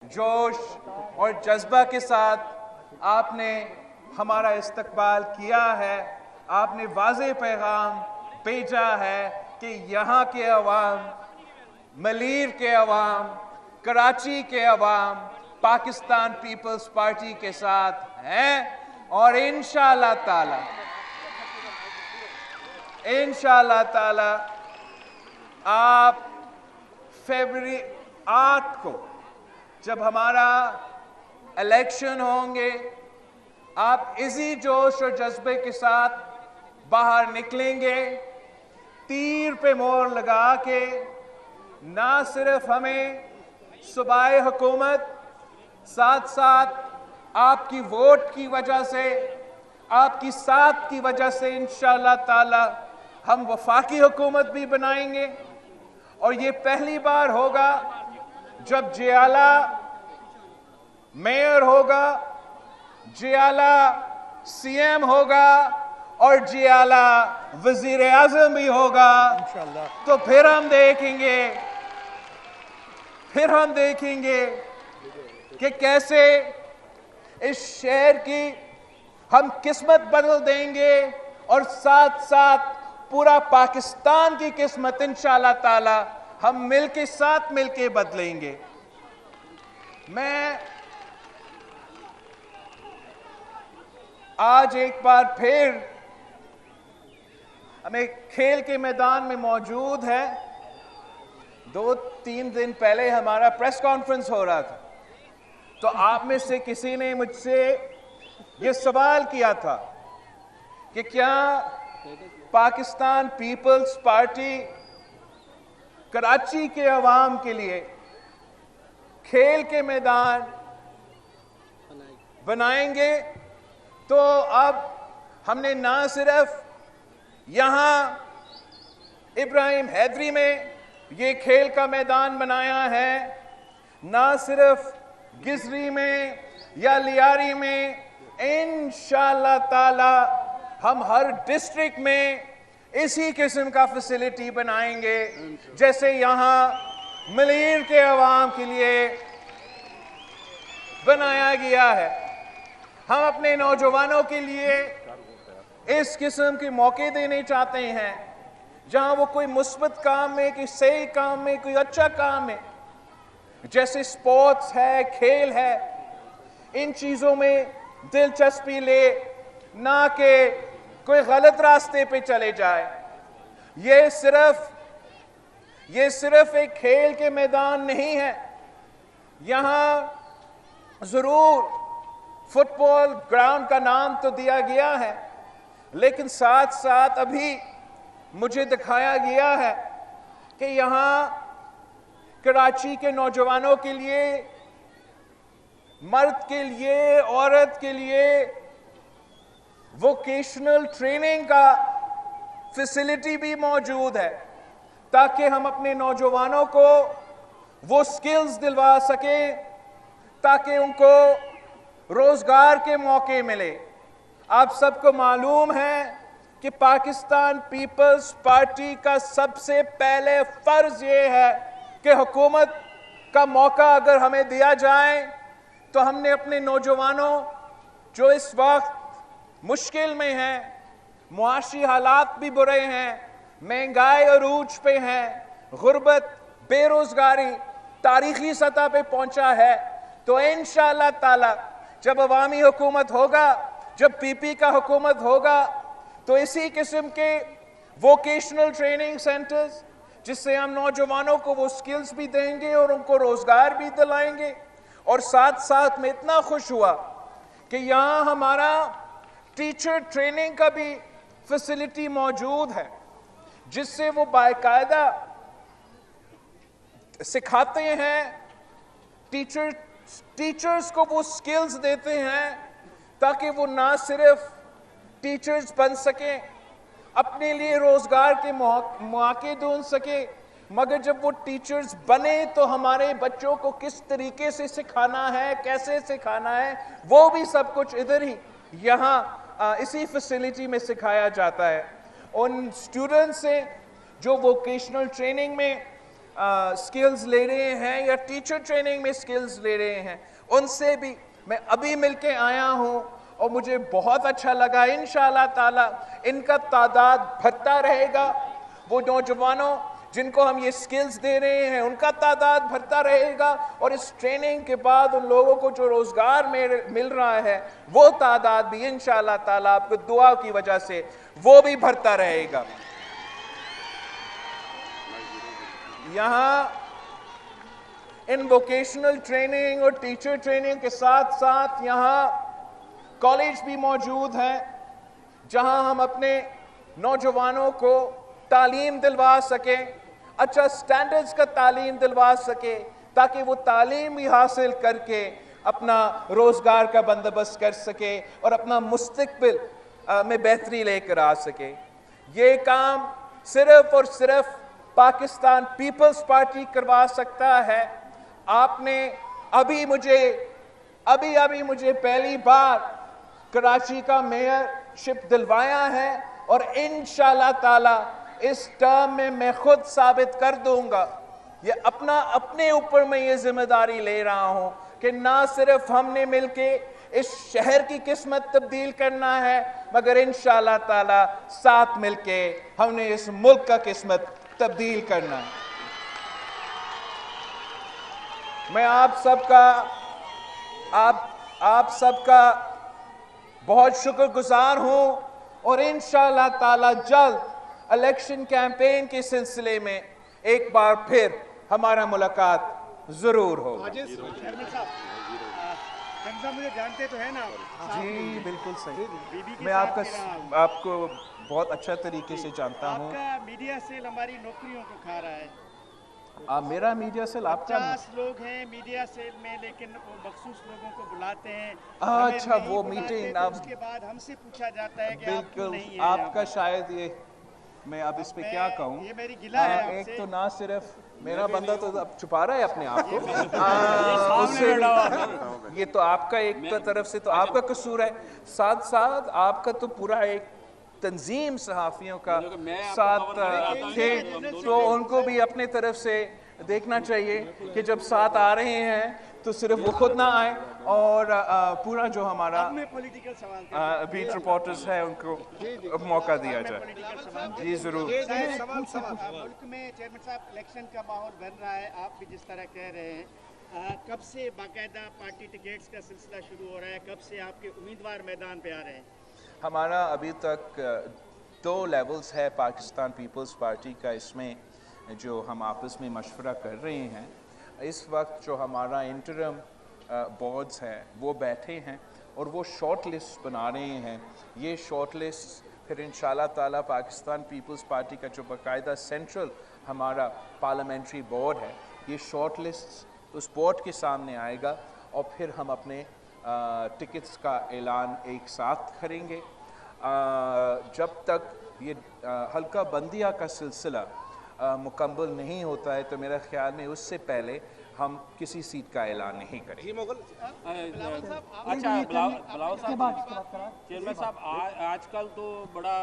जोश और जज्बा के साथ आपने हमारा इस्तकबाल किया है। आपने वाज़े पैगाम भेजा है कि यहाँ के अवाम, मलीर के अवाम, कराची के अवाम पाकिस्तान पीपल्स पार्टी के साथ हैं और इंशाअल्लाह ताला आप फरवरी 8 को जब हमारा इलेक्शन होंगे, आप इसी जोश और जज्बे के साथ बाहर निकलेंगे, तीर पे मोहर लगा के ना सिर्फ हमें सूबाई हुकूमत, साथ साथ आपकी वोट की वजह से, आपकी साथ की वजह से इंशाअल्लाह ताला हम वफाकी हुकूमत भी बनाएंगे। और ये पहली बार होगा जब जियाला मेयर होगा, जियाला सीएम होगा और जियाला वजीर आजम भी होगा। तो फिर हम देखेंगे कि कैसे इस शहर की हम किस्मत बदल देंगे और साथ साथ पूरा पाकिस्तान की किस्मत इंशाअल्लाह ताला हम साथ मिलके बदलेंगे। मैं आज एक बार फिर हमें खेल के मैदान में मौजूद है। 2-3 दिन पहले हमारा प्रेस कॉन्फ्रेंस हो रहा था, तो आप में से किसी ने मुझसे ये सवाल किया था कि क्या पाकिस्तान पीपल्स पार्टी कराची के अवाम के लिए खेल के मैदान बनाएंगे। तो अब हमने ना सिर्फ यहाँ इब्राहिम हैदरी में ये खेल का मैदान बनाया है, ना सिर्फ गिजरी में या लियारी में, इंशाअल्लाह ताला हम हर डिस्ट्रिक्ट में इसी किस्म का फैसिलिटी बनाएंगे जैसे यहाँ मलीर के अवाम के लिए बनाया गया है। हम अपने नौजवानों के लिए इस किस्म के मौके देने चाहते हैं जहां वो कोई मुस्बत काम में, कोई सही काम में, कोई अच्छा काम में, जैसे स्पोर्ट्स है, खेल है, इन चीजों में दिलचस्पी ले, ना कि कोई गलत रास्ते पे चले जाए। ये सिर्फ एक खेल के मैदान नहीं है। यहां जरूर फुटबॉल ग्राउंड का नाम तो दिया गया है, लेकिन साथ साथ अभी मुझे दिखाया गया है कि यहां कराची के नौजवानों के लिए, मर्द के लिए, औरत के लिए वोकेशनल ट्रेनिंग का फैसिलिटी भी मौजूद है, ताकि हम अपने नौजवानों को वो स्किल्स दिलवा सकें, ताकि उनको रोजगार के मौके मिले। आप सबको मालूम है कि पाकिस्तान पीपल्स पार्टी का सबसे पहले फर्ज ये है कि हुकूमत का मौका अगर हमें दिया जाए तो हमने अपने नौजवानों जो इस वक्त मुश्किल में हैं, मुआशी हालात भी बुरे हैं, महंगाई अरूज पे है, गुर्बत, बेरोजगारी तारीखी सतह पे पहुंचा है, तो इंशाअल्लाह ताला जब अवामी हुकूमत होगा, जब पीपी का हुकूमत होगा, तो इसी किस्म के वोकेशनल ट्रेनिंग सेंटर्स जिससे हम नौजवानों को वो स्किल्स भी देंगे और उनको रोजगार भी दिलाएंगे। और साथ साथ में इतना खुश हुआ कि यहाँ हमारा टीचर ट्रेनिंग का भी फैसिलिटी मौजूद है, जिससे वो बाकायदा सिखाते हैं, टीचर्स को वो स्किल्स देते हैं ताकि वो ना सिर्फ टीचर्स बन सके, अपने लिए रोजगार के मौके ढूंढ सके, मगर जब वो टीचर्स बने तो हमारे बच्चों को किस तरीके से सिखाना है, कैसे सिखाना है, वो भी सब कुछ इधर ही यहाँ इसी फैसिलिटी में सिखाया जाता है। उन स्टूडेंट्स से जो वोकेशनल ट्रेनिंग में स्किल्स ले रहे हैं या टीचर ट्रेनिंग में स्किल्स ले रहे हैं, उनसे भी मैं अभी मिलके आया हूं और मुझे बहुत अच्छा लगा। इंशाअल्लाह ताला इनका तादाद बढ़ता रहेगा। वो नौजवानों जिनको हम ये स्किल्स दे रहे हैं उनका तादाद बढ़ता रहेगा, और इस ट्रेनिंग के बाद उन लोगों को जो रोजगार मिल रहा है वो तादाद भी इंशाअल्लाह ताला आपको दुआ की वजह से वो भी बढ़ता रहेगा। यहाँ इन वोकेशनल ट्रेनिंग और टीचर ट्रेनिंग के साथ साथ यहाँ कॉलेज भी मौजूद हैं जहाँ हम अपने नौजवानों को तालीम दिलवा सकें, अच्छा स्टैंडर्ड्स का तालीम दिलवा सके, ताकि वो तालीम भी हासिल करके अपना रोजगार का बंदोबस्त कर सके और अपना मुस्तकबिल में बेहतरी लेकर आ सके। ये काम सिर्फ और सिर्फ पाकिस्तान पीपल्स पार्टी करवा सकता है। आपने अभी मुझे पहली बार कराची का मेयरशिप दिलवाया है और इंशाअल्लाह ताला इस टर्म में मैं खुद साबित कर दूंगा। ये अपने ऊपर मैं ये जिम्मेदारी ले रहा हूं कि ना सिर्फ हमने मिलके इस शहर की किस्मत तब्दील करना है, मगर इंशाअल्लाह ताला साथ मिलके हमने इस मुल्क का किस्मत तब्दील करना है। मैं आप सबका बहुत शुक्रगुजार हूं और इंशाअल्लाह ताला जल्द इलेक्शन कैंपेन के सिलसिले में एक बार फिर हमारा मुलाकात जरूर हो। मुझे जानते तो है ना? जी बिल्कुल सही, मैं आपको बहुत अच्छा तरीके से जानता हूँ। आपका मीडिया सेल हमारी नौकरियों को खा रहा है। मेरा मीडिया सेल आपका 50 लोग हैं मीडिया सेल में, लेकिन वो मखसूस लोगों को बुलाते हैं। अच्छा वो मीटिंग तो उसके बाद हमसे पूछा जाता है कि बिल्कुल नहीं है आपका शायद ये मैं अब इस पे क्या कहूँ। ये मेरी गिला है एक तो ना सिर्फ मेरा बंदा तो अब छुपा रहा है अपने आप को, उससे ये तो आपका एक तरफ से तो आपका कसूर है, साथ साथ आपका तो पूरा एक तंजीम सहाफ़ियों का साथ थे, तो उनको भी अपने तरफ से देखना चाहिए कि जब साथ आ रहे हैं तो सिर्फ वो खुद ना आए और पूरा जो हमारा पॉलिटिकल सवाल बीट रिपोर्टर्स है उनको मौका दिया जाए। जी जरूर। मुल्क में चेयरमैन साहब इलेक्शन का माहौल बन रहा है, आप भी जिस तरह कह रहे हैं, कब से बाकायदा पार्टी टिकट्स का सिलसिला शुरू हो रहा है, कब से आपके उम्मीदवार मैदान पे आ रहे हैं? हमारा अभी तक 2 लेवल्स है पाकिस्तान पीपल्स पार्टी का, इसमें जो हम आपस में मशवरा कर रहे हैं। इस वक्त जो हमारा इंटरम बोर्ड्स हैं वो बैठे हैं और वो शॉर्ट लिस्ट बना रहे हैं। ये शॉर्ट लिस्ट फिर इंशाल्लाह ताला पाकिस्तान पीपल्स पार्टी का जो बाकायदा सेंट्रल हमारा पार्लियामेंट्री बोर्ड है, ये शॉर्ट लिस्ट उस बोर्ड के सामने आएगा और फिर हम अपने टिकट्स का ऐलान एक साथ करेंगे। जब तक ये हल्का बंदिया का सिलसिला मुकम्मल नहीं होता है तो मेरा ख्याल में उससे पहले हम किसी सीट का ऐलान नहीं करेंगे। अच्छा बिलावल साहब, चेयरमैन साहब आजकल तो बड़ा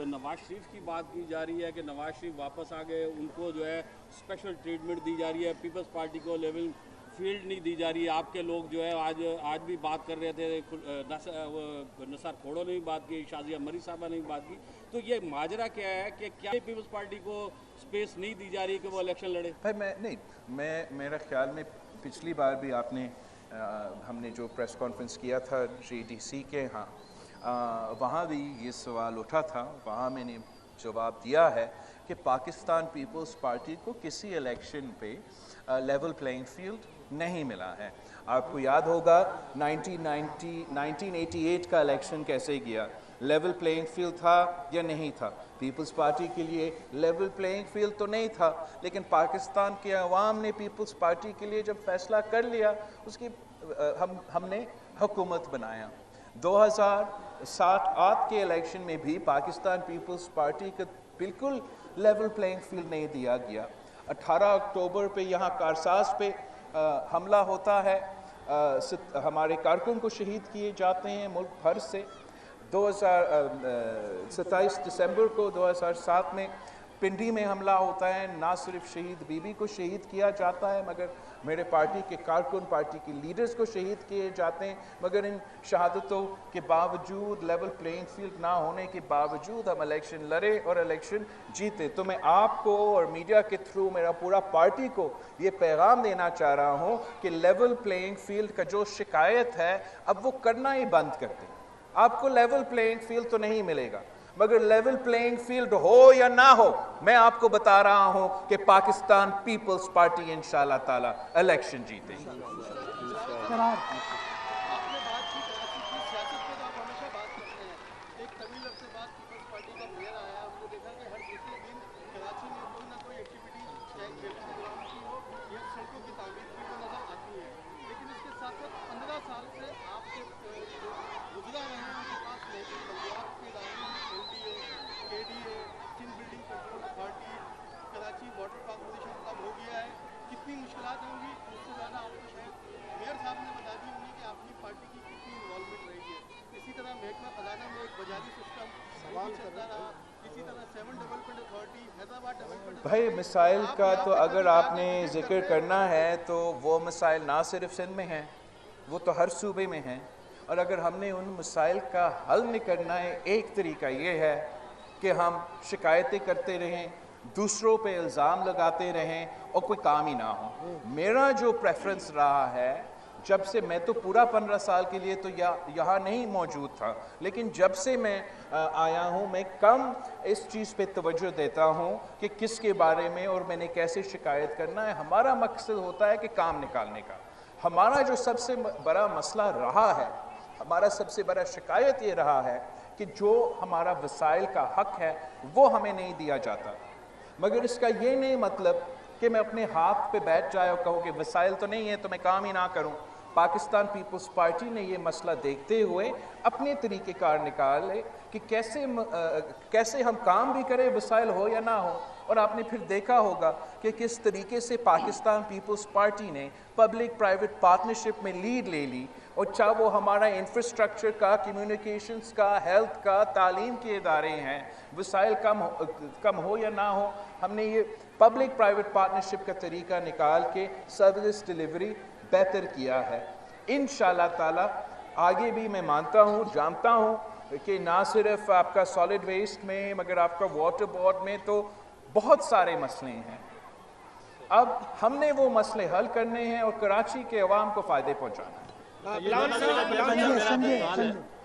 नवाज शरीफ की बात की जा रही है कि नवाज शरीफ वापस आ गए, उनको जो है स्पेशल ट्रीटमेंट दी जा रही है, पीपल्स पार्टी को लेवल फील्ड नहीं दी जा रही है। आपके लोग जो है आज भी बात कर रहे थे, नसार खोड़ो ने भी बात की, शाजिया मरी साहबा ने भी बात की, तो ये माजरा क्या है कि क्या पीपल्स पार्टी को स्पेस नहीं दी जा रही कि वो इलेक्शन लड़े? भाई मेरा ख्याल में पिछली बार भी हमने जो प्रेस कॉन्फ्रेंस किया था GDC के यहाँ, वहाँ भी ये सवाल उठा था, वहाँ मैंने जवाब दिया है कि पाकिस्तान पीपल्स पार्टी को किसी इलेक्शन पे लेवल प्लेइंग फील्ड नहीं मिला है। आपको याद होगा 1988 का इलेक्शन कैसे गया, लेवल प्लेइंग फील्ड था या नहीं था? पीपल्स पार्टी के लिए लेवल प्लेइंग फील्ड तो नहीं था, लेकिन पाकिस्तान के अवाम ने पीपल्स पार्टी के लिए जब फैसला कर लिया, उसकी हमने हुकूमत बनाया। 2007 के इलेक्शन में भी पाकिस्तान पीपल्स पार्टी को बिल्कुल लेवल प्लेइंग फील्ड नहीं दिया गया। 18 अक्टूबर पे यहाँ कारसाज पे हमला होता है, हमारे कारकुन को शहीद किए जाते हैं मुल्क भर से। 27 दिसंबर को 2007 में पिंडी में हमला होता है, ना सिर्फ शहीद बीबी को शहीद किया जाता है मगर मेरे पार्टी के कारकुन, पार्टी के लीडर्स को शहीद किए जाते हैं। मगर इन शहादतों के बावजूद, लेवल प्लेइंग फील्ड ना होने के बावजूद हम इलेक्शन लड़े और इलेक्शन जीते। तो मैं आपको और मीडिया के थ्रू मेरा पूरा पार्टी को ये पैगाम देना चाह रहा हूँ कि लेवल प्लेइंग फील्ड का जो शिकायत है अब वो करना ही बंद कर दें। आपको लेवल प्लेइंग फील्ड तो नहीं मिलेगा, मगर लेवल प्लेइंग फील्ड हो या ना हो, मैं आपको बता रहा हूं कि पाकिस्तान पीपल्स पार्टी इंशाल्लाह ताला इलेक्शन जीतेगी। कितनी मुश्किलात होंगी उससे ज़्यादा आपको शायद मेयर साहब ने बता दी होंगी कि आपकी पार्टी की कितनी इन्वॉल्वमेंट रही है। इसी तरह महकमा खजाना में एक बाजारी सिस्टम चलता रहा, इसी तरह 7 डेवलपमेंट अथॉरिटी, हैदराबाद डेवलपमेंट। भाई मिसाइल का तो अगर आपने जिक्र करना है तो वो मिसाइल ना सिर्फ सिंध में हैं, वो तो हर सूबे में हैं। और अगर हमने उन मिसाइल का हल निकालना है, एक तरीका ये है कि हम शिकायतें करते रहें, दूसरों पे इल्ज़ाम लगाते रहें और कोई काम ही ना हो। मेरा जो प्रेफरेंस रहा है, जब से मैं तो पूरा 15 साल के लिए तो यहाँ नहीं मौजूद था, लेकिन जब से मैं आया हूँ मैं कम इस चीज़ पे तवज्जो देता हूँ कि किसके बारे में और मैंने कैसे शिकायत करना है। हमारा मकसद होता है कि काम निकालने का। हमारा जो सबसे बड़ा मसला रहा है, हमारा सबसे बड़ा शिकायत ये रहा है कि जो हमारा वसाइल का हक है वो हमें नहीं दिया जाता। मगर इसका ये नहीं मतलब कि मैं अपने हाथ पे बैठ जाए और कहूँ कि वसाइल तो नहीं है तो मैं काम ही ना करूँ। पाकिस्तान पीपल्स पार्टी ने ये मसला देखते हुए अपने तरीक़ेकार निकाले कि कैसे हम काम भी करें, वसाइल हो या ना हो। और आपने फिर देखा होगा कि किस तरीके से पाकिस्तान पीपल्स पार्टी ने पब्लिक प्राइवेट पार्टनरशिप में लीड ले ली, और चाहे वो हमारा इंफ्रास्ट्रक्चर का, कम्युनिकेशंस का, हेल्थ का, तालीम के इदारे हैं, वसाइल कम हो या ना हो, हमने ये पब्लिक प्राइवेट पार्टनरशिप का तरीका निकाल के सर्विस डिलीवरी बेहतर किया है। इंशाल्लाह ताला आगे भी मैं मानता हूँ, जानता हूँ कि ना सिर्फ आपका सॉलिड वेस्ट में मगर आपका वाटर बोर्ड में तो बहुत सारे मसले हैं। अब हमने वो मसले हल करने हैं और कराची के अवाम को फ़ायदे पहुँचाना है।